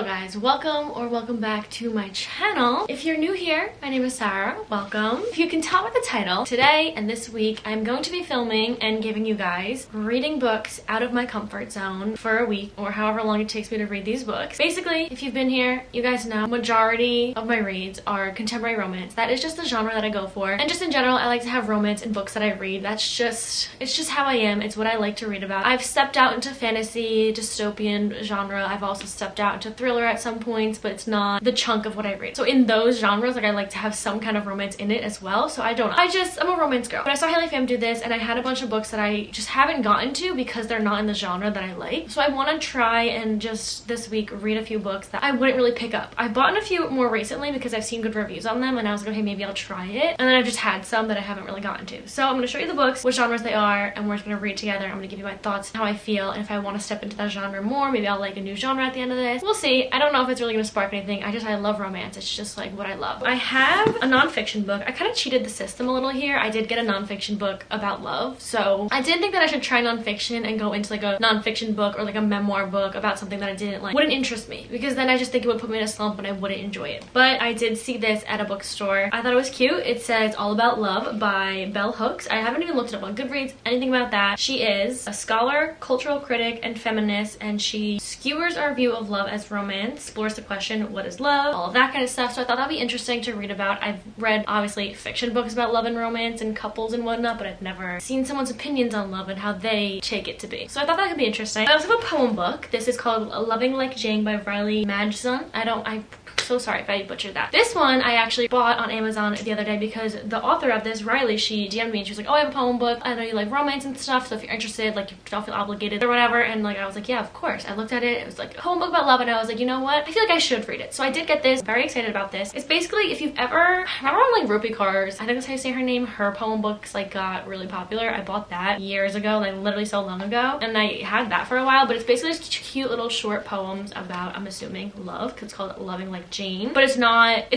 Hello guys, welcome back to my channel. If you're new here, my name is Sarah. Welcome. If you can tell by the title, today and this week I'm going to be filming and giving you guys reading books out of my comfort zone for a week or however long it takes me to read these books. Basically, if you've been here, you guys know majority of my reads are contemporary romance. That is just the genre that I go for. And just in general, I like to have romance in books that I read. It's just how I am. It's what I like to read about. I've stepped out into fantasy, dystopian genre. I've also stepped out into thriller at some points, but it's not the chunk of what I read. So in those genres, like I like to have some kind of romance in it as well. So I'm a romance girl. But I saw Haley Pham do this and I had a bunch of books that I just haven't gotten to because they're not in the genre that I like. So I want to try and just this week read a few books that I wouldn't really pick up. I've bought a few more recently because I've seen good reviews on them and I was like, okay, maybe I'll try it. And then I've just had some that I haven't really gotten to. So I'm going to show you the books, what genres they are, and we're just going to read together. I'm going to give you my thoughts, how I feel, and if I want to step into that genre more, maybe I'll like a new genre at the end of this. We'll see. I don't know if it's really going to spark anything. I love romance. It's just like what I love. I have a nonfiction book. I kind of cheated the system a little here. I did get a nonfiction book about love. So I didn't think that I should try nonfiction and go into like a nonfiction book or like a memoir book about something that I didn't like. Wouldn't interest me because then I just think it would put me in a slump and I wouldn't enjoy it. But I did see this at a bookstore. I thought it was cute. It says All About Love by Bell Hooks. I haven't even looked it up on Goodreads, anything about that. She is a scholar, cultural critic, and feminist, and she skewers our view of love as romance, explores the question, what is love, all of that kind of stuff. So I thought that'd be interesting to read about. I've read obviously fiction books about love and romance and couples and whatnot, but I've never seen someone's opinions on love and how they take it to be. So I thought that could be interesting. I also have a poem book. This is called Loving Like Jane by Riley Madsen. I'm so sorry if I butchered that. This one I actually bought on Amazon the other day because the author of this, Riley, she DM'd me and she was like, oh, I have a poem book. I know you like romance and stuff, so if you're interested, like you don't feel obligated or whatever. And like I was like, yeah, of course. I looked at it. It was like a poem book about love and I was like, you know what? I feel like I should read it. So I did get this. Very excited about this. It's basically, if you've ever, remember on like Rupi Kaur's, I think that's how you say her name, her poem books like got really popular. I bought that years ago, like literally so long ago. And I had that for a while, but it's basically just cute little short poems about, I'm assuming, love, because it's called Loving Like Jane. But it's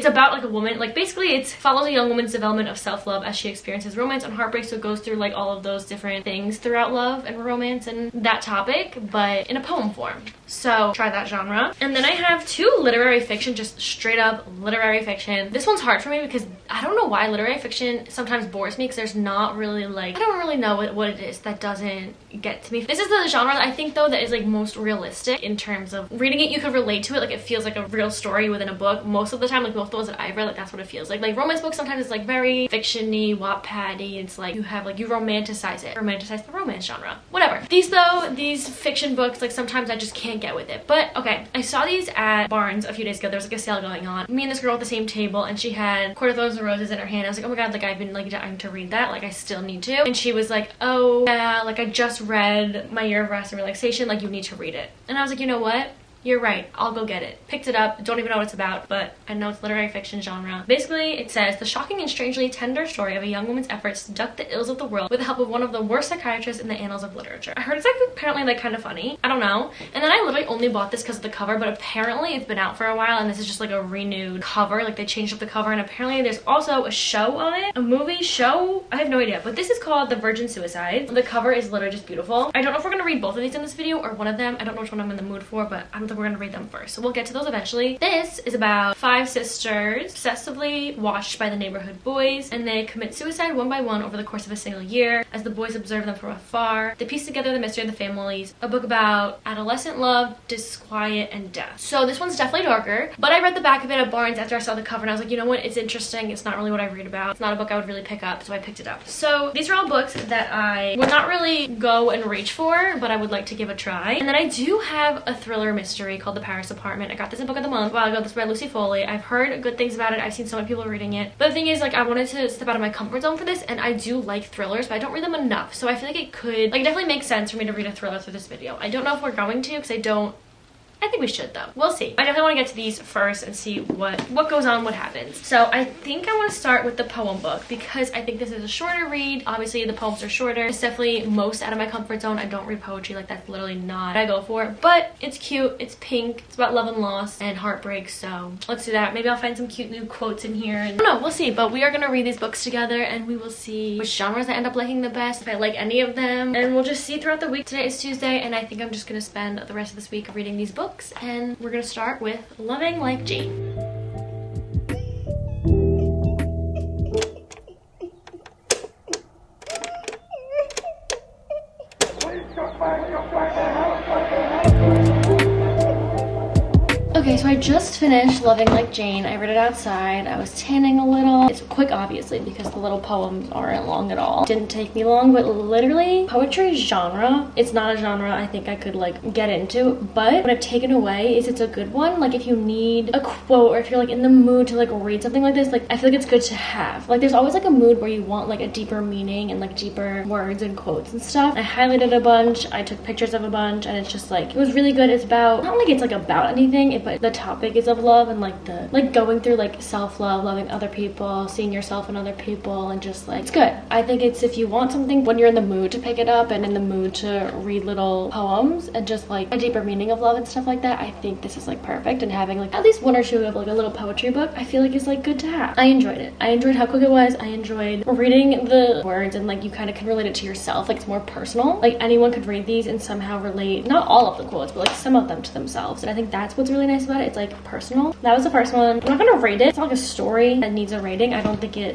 about like a woman, like basically it follows a young woman's development of self-love as she experiences romance and heartbreak. So it goes through like all of those different things throughout love and romance and that topic, but in a poem form. So try that genre. And then I have two literary fiction, just straight up literary fiction. This one's hard for me because I don't know why literary fiction sometimes bores me because there's not really like, I don't really know what it is that doesn't get to me. This is the genre that I think though that is like most realistic in terms of reading it. You could relate to it, like it feels like a real story within a book most of the time. Like most of the ones that I've read, like that's what it feels like. Like romance books sometimes it's like very fiction-y, Wattpad-y. It's like you romanticize the romance genre, whatever. These fiction books, like sometimes I just can't get with it. But okay, I saw these at Barnes a few days ago. There was like a sale going on. Me and this girl at the same table and she had Court of Thorns and Roses in her hand. I was like, oh my god, like I've been like dying to read that, like I still need to. And she was like, oh yeah, like I just read My Year of Rest and Relaxation, like you need to read it. And I was like, you know what? You're right, I'll go get it. Picked it up, don't even know what it's about, but I know it's literary fiction genre. Basically, it says, the shocking and strangely tender story of a young woman's efforts to duck the ills of the world with the help of one of the worst psychiatrists in the annals of literature. I heard it's like apparently like kind of funny. I don't know. And then I literally only bought this because of the cover, but apparently it's been out for a while and this is just like a renewed cover. Like they changed up the cover and apparently there's also a show on it. A movie show? I have no idea, but this is called The Virgin Suicide. The cover is literally just beautiful. I don't know if we're gonna read both of these in this video or one of them. I don't know which one I'm in the mood for, but I don't think we're gonna read them first. So we'll get to those eventually. This is about 5 sisters obsessively watched by the neighborhood boys, and they commit suicide one by one over the course of a single year. As the boys observe them from afar, they piece together the mystery of the families. A book about adolescent love, disquiet, and death. So this one's definitely darker, but I read the back of it at Barnes after I saw the cover and I was like, you know what, it's interesting. It's not really what I read about. It's not a book I would really pick up, so I picked it up. So these are all books that I would not really go and reach for, but I would like to give a try. And then I do have a thriller mystery called The Paris Apartment. I got this in Book of the Month a while ago. This is by Lucy Foley. I've heard good things about it. I've seen so many people reading it. But the thing is, like, I wanted to step out of my comfort zone for this, and I do like thrillers, but I don't read them enough. So I feel like it could, like, it definitely makes sense for me to read a thriller through this video. I don't know if we're going to, because I think we should though. We'll see. I definitely want to get to these first and see what goes on, what happens. So I think I want to start with the poem book because I think this is a shorter read. Obviously the poems are shorter. It's definitely most out of my comfort zone. I don't read poetry, like that's literally not what I go for, but it's cute, it's pink, it's about love and loss and heartbreak, so let's do that. Maybe I'll find some cute new quotes in here and I don't know, we'll see. But we are gonna read these books together and we will see which genres I end up liking the best, if I like any of them, and we'll just see throughout the week. Today is Tuesday and I think I'm just gonna spend the rest of this week reading these books. books, and we're gonna start with Loving Like Jane. Okay, so I just finished Loving Like Jane. I read it outside. I was tanning a little. It's quick, obviously, because the little poems aren't long at all. Didn't take me long, but literally, poetry genre, it's not a genre I think I could like get into, but what I've taken away is it's a good one. Like if you need a quote or if you're like in the mood to like read something like this, like I feel like it's good to have. Like there's always like a mood where you want like a deeper meaning and like deeper words and quotes and stuff. I highlighted a bunch, I took pictures of a bunch, and it's just like, it was really good. It's about, not like it's like about anything, but the topic is of love and like the like going through like self-love, loving other people, seeing yourself in other people, and just like, it's good. I think it's, if you want something when you're in the mood to pick it up and in the mood to read little poems and just like a deeper meaning of love and stuff like that, I think this is like perfect. And having like at least one or two of like a little poetry book, I feel like is like good to have. I enjoyed it. I enjoyed how quick it was. I enjoyed reading the words, and like you kind of can relate it to yourself. Like it's more personal. Like anyone could read these and somehow relate, not all of the quotes, but like some of them to themselves. And I think that's what's really nice about it. It's like personal. That was the first one. I'm not gonna rate it. It's not like a story that needs a rating. I don't think it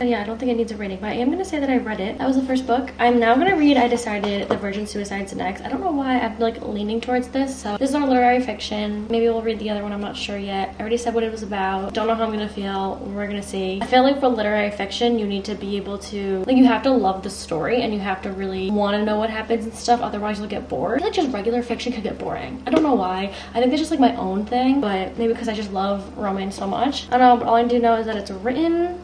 needs a rating, but I am gonna say that I read it. That was the first book. I'm now gonna read, I decided, The Virgin Suicides next. I don't know why I'm like leaning towards this. So this is our literary fiction. Maybe we'll read the other one. I'm not sure yet. I already said what it was about. Don't know how I'm gonna feel. We're gonna see. I feel like for literary fiction, you need to be able to, like, you have to love the story and you have to really want to know what happens and stuff. Otherwise you'll get bored. I feel like just regular fiction could get boring. I don't know why. I think it's just like my own thing, but maybe because I just love romance so much. I don't know, but all I do know is that it's written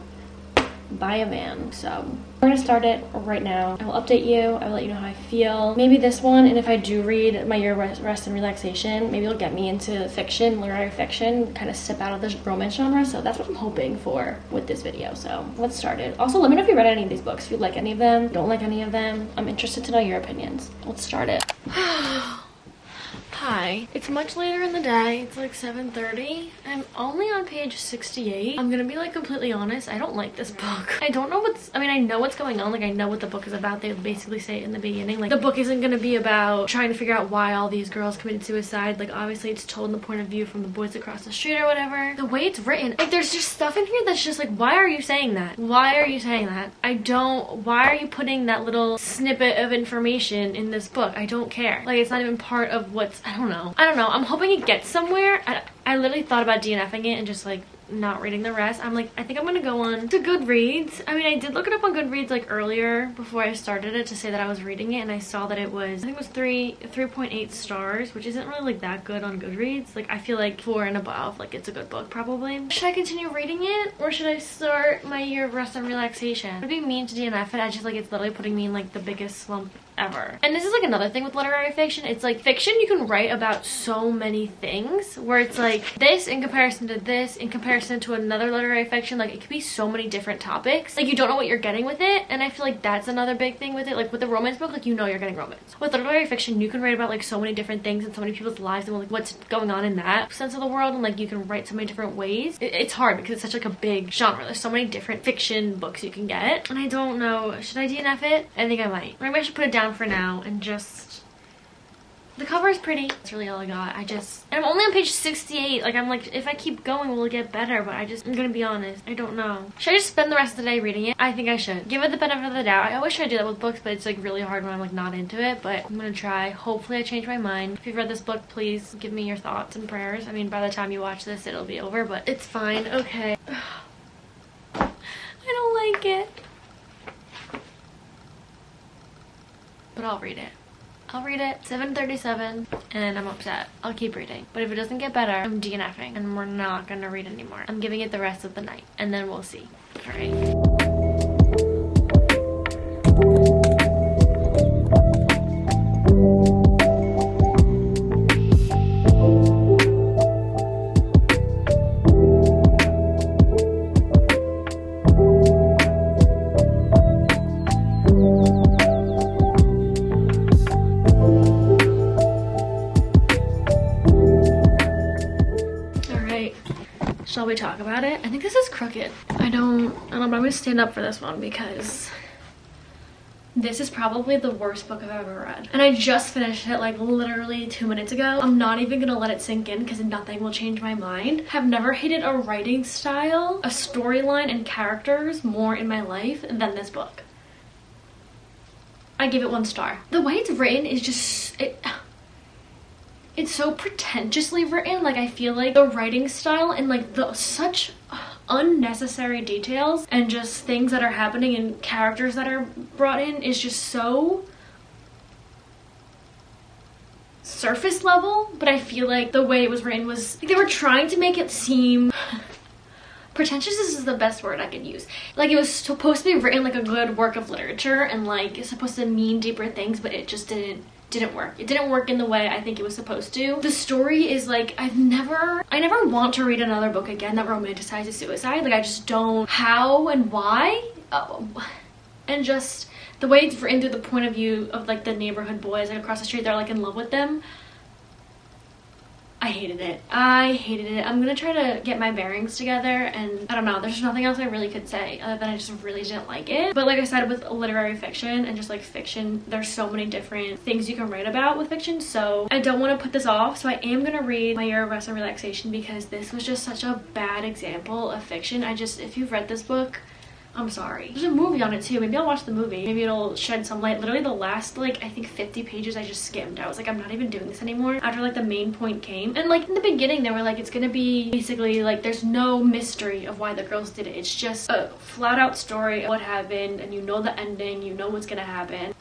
by a man. So we're gonna start it right now. I will update you. I will let you know how I feel. Maybe this one, and if I do read My Year of Rest and Relaxation, maybe it'll get me into fiction, literary fiction, kind of step out of this romance genre. So that's what I'm hoping for with this video. So let's start it. Also, let me know if you read any of these books. If you like any of them, don't like any of them. I'm interested to know your opinions. Let's start it. Hi. It's much later in the day. It's like 7:30. I'm only on page 68. I'm gonna be like completely honest. I don't like this book. I don't know I know what's going on. Like I know what the book is about. They basically say it in the beginning. Like the book isn't gonna be about trying to figure out why all these girls committed suicide. Like obviously it's told in the point of view from the boys across the street or whatever. The way it's written, like there's just stuff in here that's just like, why are you saying that? Why are you saying that? Why are you putting that little snippet of information in this book? I don't care. Like it's not even part of what's, I don't know. I'm hoping it gets somewhere. I literally thought about DNFing it and just like not reading the rest. I'm like, I think I'm gonna go on to Goodreads. I mean, I did look it up on Goodreads like earlier before I started it to say that I was reading it, and I saw that it was, I think it was 3.8 stars, which isn't really like that good on Goodreads. Like I feel like 4 and above, like it's a good book probably. Should I continue reading it or should I start My Year of Rest and Relaxation? It would be mean to DNF it. I just like, it's literally putting me in like the biggest slump ever. And this is like another thing with literary fiction. It's like fiction, you can write about so many things where it's like this in comparison to this in comparison to another literary fiction. Like it could be so many different topics. Like you don't know what you're getting with it. And I feel like that's another big thing with it. Like with the romance book, like you know you're getting romance. With literary fiction, you can write about like so many different things and so many people's lives and like what's going on in that sense of the world. And like you can write so many different ways. It's hard because it's such like a big genre. There's so many different fiction books you can get. And I don't know, should I DNF it? I think I might. Maybe I should put it down for now and just, the cover is pretty. That's really all I got. I'm only on page 68. Like I'm like, if I keep going will it get better, but I'm gonna be honest, I don't know. Should I just spend the rest of the day reading it? I think I should give it the benefit of the doubt. I always try to do that with books, but it's like really hard when I'm like not into it, but I'm gonna try. Hopefully I change my mind. If you've read this book, please give me your thoughts and prayers. I mean, by the time you watch this it'll be over, but it's fine. Okay. I don't like it, but I'll read it. I'll read it. 7:37 and I'm upset. I'll keep reading. But if it doesn't get better, I'm DNFing and we're not gonna read anymore. I'm giving it the rest of the night and then we'll see. All right. Shall we talk about it? I think this is crooked. I don't know, but I'm gonna stand up for this one because This is probably the worst book I've ever read. And I just finished it like literally 2 minutes ago. I'm not even gonna let it sink in because nothing will change my mind. Have never hated a writing style, a storyline, and characters more in my life than this book. I give it 1 star. The way it's written is just, it's so pretentiously written. Like, I feel like the writing style and like such unnecessary details and just things that are happening and characters that are brought in is just so surface level. But I feel like the way it was written was like they were trying to make it seem pretentious is the best word I could use. Like, it was supposed to be written like a good work of literature and like it's supposed to mean deeper things, but it just didn't work. It didn't work in the way I think it was supposed to. The story is like, I never want to read another book again that romanticizes suicide. Like, I just don't. How and why? And just the way it's written through the point of view of like the neighborhood boys like across the street, they're like in love with them. I hated it. I hated it. I'm gonna try to get my bearings together, and I don't know, there's nothing else I really could say other than I just really didn't like it. But like I said, with literary fiction and just like fiction, there's so many different things you can write about with fiction, so I don't want to put this off. So I am gonna read My Year of Rest and Relaxation because this was just such a bad example of fiction. If you've read this book, I'm sorry. There's a movie on it too. Maybe I'll watch the movie. Maybe it'll shed some light. Literally the last like I think 50 pages I just skimmed. I was like, I'm not even doing this anymore after like the main point came. And like in the beginning they were like, it's gonna be basically like there's no mystery of why the girls did it. It's just a flat out story of what happened, and you know the ending, you know what's gonna happen.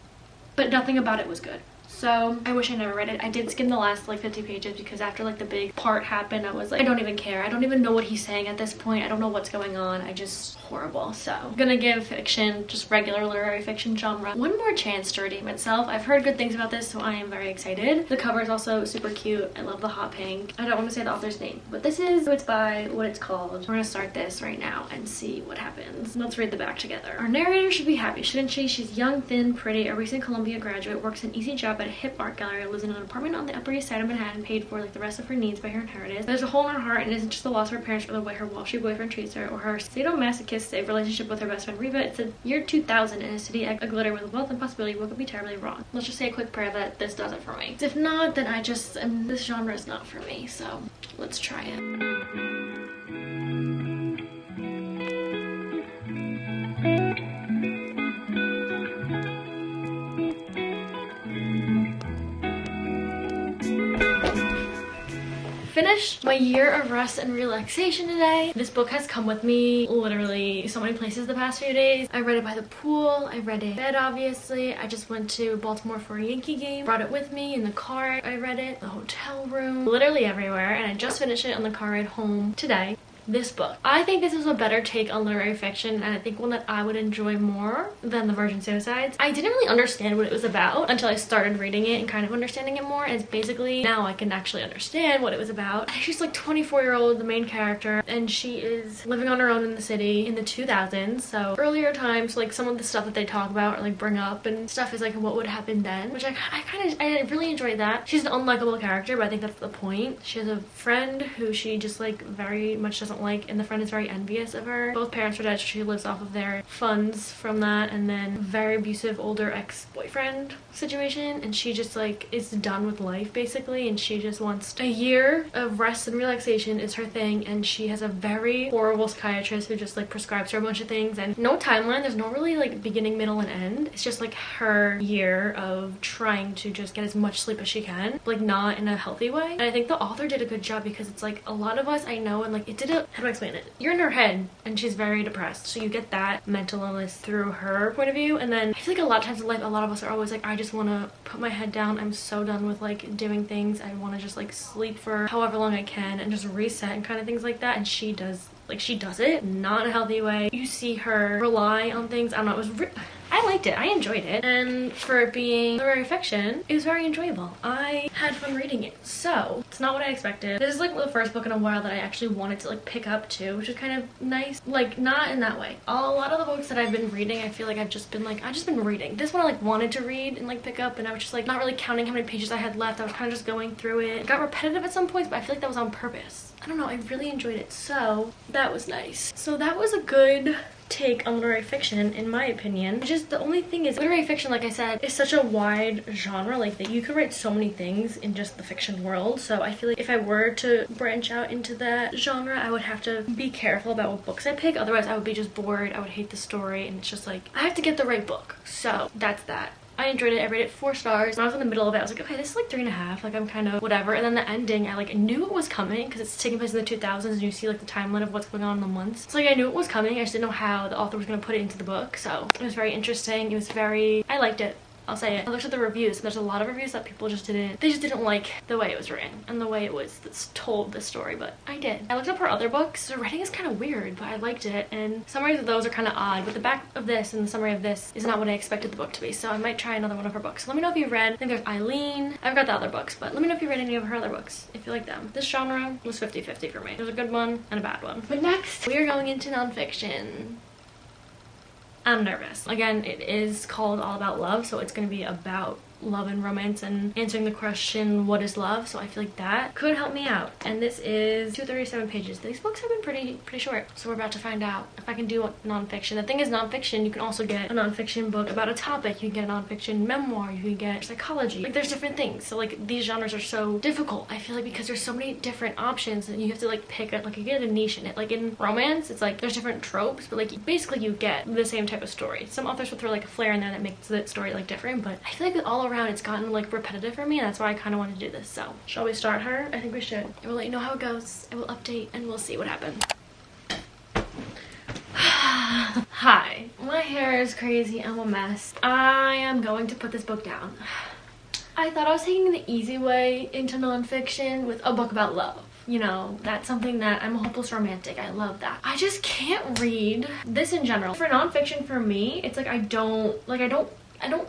But nothing about it was good. So I wish I never read it. I did skim the last like 50 pages because after like the big part happened, I was like, I don't even care. I don't even know what he's saying at this point. I don't know what's going on. I just horrible. So I'm gonna give fiction, just regular literary fiction genre, one more chance to redeem itself. I've heard good things about this, so I am very excited. The cover is also super cute. I love the hot pink. I don't want to say the author's name, but this is who it's by, what it's called. We're gonna start this right now and see what happens. Let's read the back together. Our narrator should be happy, shouldn't she? She's young, thin, pretty, a recent Columbia graduate, works an easy job at a hip art gallery, lives in an apartment on the Upper East Side of Manhattan, paid for like the rest of her needs by her inheritance. There's a hole in her heart, and it isn't just the loss of her parents or the way her Wall Street boyfriend treats her or her sadomasochistic relationship with her best friend Reva. It's the year 2000 in a city aglitter with wealth and possibility. What could be terribly wrong? Let's just say a quick prayer that this does it for me. If not, then this genre is not for me, so let's try it. Finished My Year of Rest and Relaxation today. This book has come with me literally so many places the past few days. I read it by the pool, I read it in bed obviously, I just went to Baltimore for a Yankee game, brought it with me in the car, I read it, the hotel room, literally everywhere, and I just finished it on the car ride home today. This book. I think this is a better take on literary fiction, and I think one that I would enjoy more than The Virgin Suicides. I didn't really understand what it was about until I started reading it and kind of understanding it more, and it's basically now I can actually understand what it was about. She's like 24-year-old, the main character, and she is living on her own in the city in the 2000s, so earlier times. Like some of the stuff that they talk about or like bring up and stuff is like what would happen then, which I really enjoyed that. She's an unlikable character, but I think that's the point. She has a friend who she just like very much doesn't like, and the friend is very envious of her. Both parents are dead, so she lives off of their funds from that, and then very abusive older ex-boyfriend situation, and she just like is done with life basically, and she just wants a year of rest and relaxation is her thing, and she has a very horrible psychiatrist who just like prescribes her a bunch of things, and no timeline. There's no really like beginning, middle, and end. It's just like her year of trying to just get as much sleep as she can, like not in a healthy way. And I think the author did a good job because it's like a lot of us I know, and like it did a, how do I explain it? You're in her head and she's very depressed, so you get that mental illness through her point of view. And then I feel like a lot of times in life, a lot of us are always like, I just want to put my head down. I'm so done with like doing things. I want to just like sleep for however long I can and just reset and kind of things like that. And she does it not in a healthy way. You see her rely on things. I don't know, it was I liked it. I enjoyed it. And for it being literary fiction, it was very enjoyable. I had fun reading it. So it's not what I expected. This is like the first book in a while that I actually wanted to like pick up too, which is kind of nice. Like not in that way. A lot of the books that I've been reading, I feel like I've just been reading. This one I like wanted to read and like pick up, and I was just like not really counting how many pages I had left. I was kind of just going through it. It got repetitive at some points, but I feel like that was on purpose. I don't know, I really enjoyed it. So that was nice. So that was a good take on literary fiction, in my opinion. Just the only thing is, literary fiction, like I said, is such a wide genre, like that you could write so many things in just the fiction world. So I feel like if I were to branch out into that genre, I would have to be careful about what books I pick. Otherwise I would be just bored, I would hate the story, and it's just like, I have to get the right book. So that's that. I enjoyed it. I rated it 4 stars. When I was in the middle of it, I was like, okay, this is like 3.5. Like, I'm kind of whatever. And then the ending, I like knew it was coming because it's taking place in the 2000s and you see like the timeline of what's going on in the months. So like I knew it was coming. I just didn't know how the author was going to put it into the book. So it was very interesting. It was very, I liked it. I'll say it. I looked at the reviews and there's a lot of reviews that people just didn't like the way it was written and the way it was told the story, but I did. I looked up her other books. Her writing is kind of weird, but I liked it, and summaries of those are kind of odd, but the back of this and the summary of this is not what I expected the book to be, so I might try another one of her books. Let me know if you've read, I think there's Eileen. I've got the other books, but let me know if you read any of her other books, if you like them. This genre was 50-50 for me. There's a good one and a bad one. But next, we are going into nonfiction. I'm nervous. Again, it is called All About Love, so it's going to be about love and romance and answering the question, what is love? So I feel like that could help me out. And this is 237 pages. These books have been pretty short, so we're about to find out if I can do nonfiction. The thing is, nonfiction, you can also get a nonfiction book about a topic. You can get a nonfiction memoir. You can get psychology. Like, there's different things. So like these genres are so difficult, I feel like, because there's so many different options and you have to like pick it. Like, you get a niche in it. Like in romance, it's like there's different tropes, but like basically you get the same type of story. Some authors will throw like a flair in there that makes the story like different, but I feel like all around it's gotten like repetitive for me, and that's why I kind of want to do this. So shall we start her? I think we should. I will let you know how it goes. I will update and we'll see what happens. Hi, my hair is crazy. I'm a mess. I am going to put this book down. I thought I was taking the easy way into nonfiction with a book about love. You know, that's something that I'm a hopeless romantic. I love that. I just can't read this in general. For nonfiction, for me, it's like I don't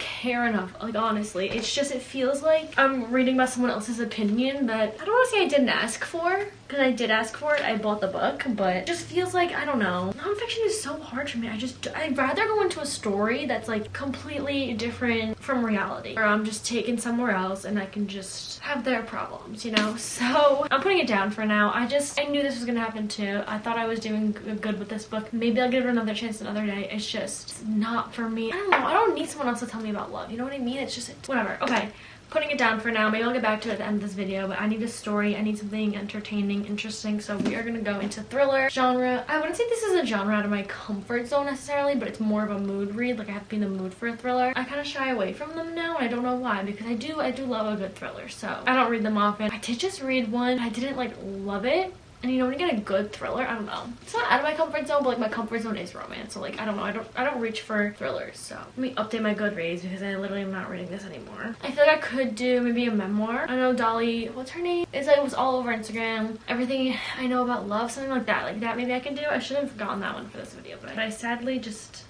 care enough, like, honestly. It's just, it feels like I'm reading about someone else's opinion that I don't want to say I didn't ask for, because I did ask for it. I bought the book, but it just feels like, I don't know. Nonfiction is so hard for me. I'd rather go into a story that's like completely different from reality, or I'm just taken somewhere else and I can just have their problems, you know? So I'm putting it down for now. I knew this was gonna happen too. I thought I was doing good with this book. Maybe I'll give it another chance another day. It's just not for me. I don't know. I don't need someone else to tell me about love. You know what I mean? It's whatever. Okay. Putting it down for now. Maybe I'll get back to it at the end of this video, but I need a story. I need something entertaining, interesting, so we are gonna go into thriller genre. I wouldn't say this is a genre out of my comfort zone necessarily, but it's more of a mood read. Like, I have to be in the mood for a thriller. I kind of shy away from them now, and I don't know why, because I do love a good thriller, so I don't read them often. I did just read one. I didn't like love it. And you know, when you get a good thriller, I don't know. It's not out of my comfort zone, but like my comfort zone is romance. So like, I don't know. I don't reach for thrillers. So let me update my Goodreads because I literally am not reading this anymore. I feel like I could do maybe a memoir. I know Dolly, what's her name? It was all over Instagram. Everything I know about love, something like that. Like that maybe I can do. I should have forgotten that one for this video, but I sadly just...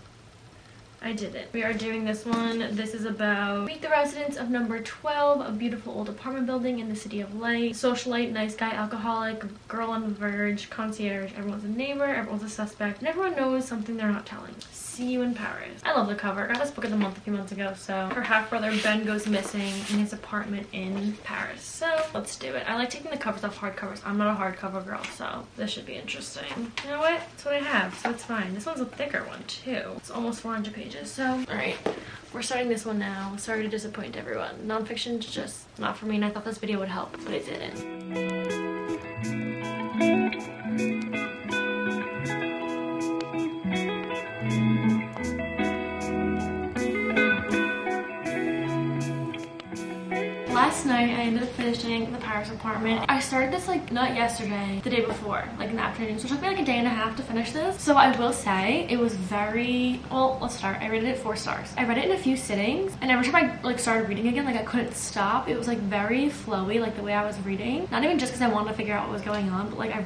I didn't. We are doing this one. This is about meet the residents of number 12, a beautiful old apartment building in the city of light. Socialite, nice guy, alcoholic, girl on the verge, concierge. Everyone's a neighbor, everyone's a suspect, and everyone knows something they're not telling. See you in Paris. I love the cover. I got this book of the month a few months ago. So her half-brother Ben goes missing in his apartment in Paris. So let's do it. I like taking the covers off hardcovers. I'm not a hardcover girl, so this should be interesting. You know what? That's what I have, so it's fine. This one's a thicker one too. It's almost 400 pages. So all right, we're starting this one now. Sorry to disappoint everyone. Nonfiction's just not for me, and I thought this video would help, but it didn't. Last night, I ended up finishing The Paris Apartment. I started this like not yesterday, the day before, like in the afternoon. So it took me like a day and a half to finish this. So I will say it was very, well, let's start. I rated it 4 stars. I read it in a few sittings, and every time I like started reading again, like I couldn't stop. It was like very flowy, like the way I was reading. Not even just because I wanted to figure out what was going on, but like I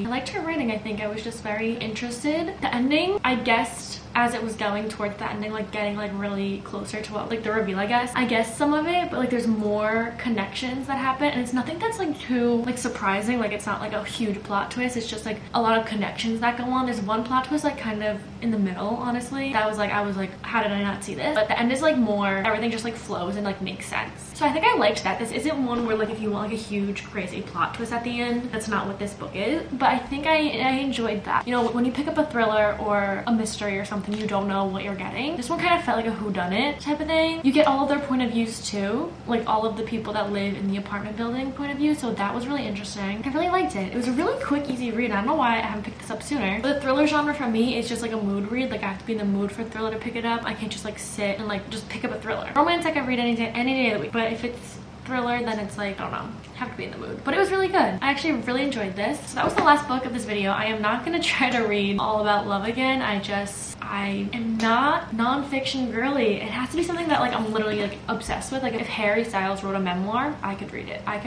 liked her writing. I think I was just very interested. The ending, I guessed as it was going towards the ending, like getting like really closer to what like the reveal, I guess some of it, but like there's more connections that happen, and it's nothing that's like too like surprising. Like it's not like a huge plot twist, it's just like a lot of connections that go on. There's one plot twist like kind of in the middle, honestly, that was like, I was like, how did I not see this? But the end is like more, everything just like flows and like makes sense. So I think I liked that. This isn't one where like if you want like a huge crazy plot twist at the end, that's not what this book is, but I think I enjoyed that. You know, when you pick up a thriller or a mystery or something, you don't know what you're getting. This one kind of felt like a whodunit type of thing. You get all of their point of views too, like all of the people that live in the apartment building point of view, so that was really interesting. I really liked it. It was a really quick, easy read. I don't know why I haven't picked this up sooner. But the thriller genre for me is just like a mood read. Like I have to be in the mood for a thriller to pick it up. I can't just like sit and like just pick up a thriller. Romance I can read any day of the week, but if it's thriller, then it's like, I don't know, have to be in the mood. But it was really good. I actually really enjoyed this. So that was the last book of this video. I am not gonna try to read All About Love again. I am not nonfiction girly. It has to be something that like I'm literally like obsessed with. Like if Harry Styles wrote a memoir, I could read it. I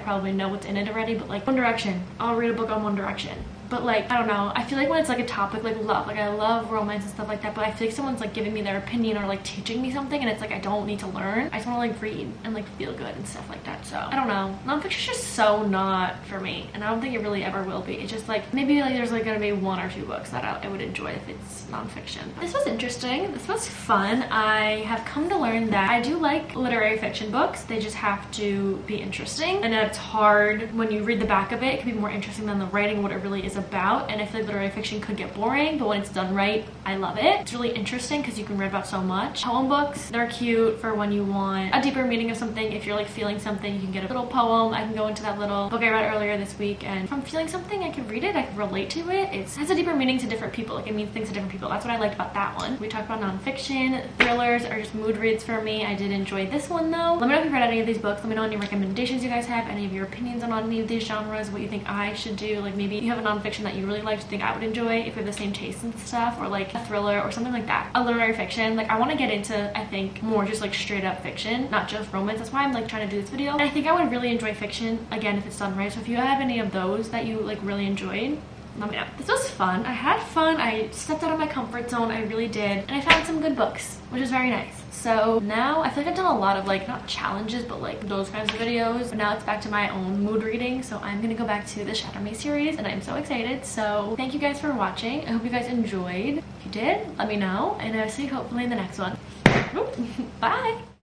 probably know what's in it already, but like One Direction, I'll read a book on One Direction. But like, I don't know, I feel like when it's like a topic like love, like I love romance and stuff like that, but I feel like someone's like giving me their opinion or like teaching me something, and it's like I don't need to learn. I just want to like read and like feel good and stuff like that. So I don't know, nonfiction's just so not for me, and I don't think it really ever will be. It's just like maybe like there's like gonna be one or two books that I would enjoy if it's nonfiction. This was interesting. This was fun. I have come to learn that I do like literary fiction books. They just have to be interesting, and it's hard when you read the back of it. It can be more interesting than the writing, what it really is about. And I feel like literary fiction could get boring, but when it's done right, I love it. It's really interesting because you can read about so much. Poem books, they're cute for when you want a deeper meaning of something. If you're like feeling something, you can get a little poem. I can go into that little book I read earlier this week, and if I'm feeling something, I can read it, I can relate to it. It has a deeper meaning to different people. Like it means things to different people. That's what I liked about that one. We talked about nonfiction. Thrillers are just mood reads for me. I did enjoy this one though. Let me know if you've read any of these books. Let me know any recommendations you guys have, any of your opinions on any of these genres, what you think I should do. Like maybe you have a nonfiction that you really liked, think I would enjoy if we have the same taste and stuff, or like a thriller or something like that. A literary fiction, like I want to get into, I think, more just like straight up fiction, not just romance. That's why I'm like trying to do this video. And I think I would really enjoy fiction again if it's done right. So if you have any of those that you like really enjoyed, let me know. This was fun. I had fun. I stepped out of my comfort zone. I really did. And I found some good books, which is very nice. So now I feel like I've done a lot of like, not challenges, but like those kinds of videos. But now it's back to my own mood reading. So I'm gonna go back to the Shatter Me series, and I'm so excited. So thank you guys for watching. I hope you guys enjoyed. If you did, let me know. And I'll see you hopefully in the next one. Bye.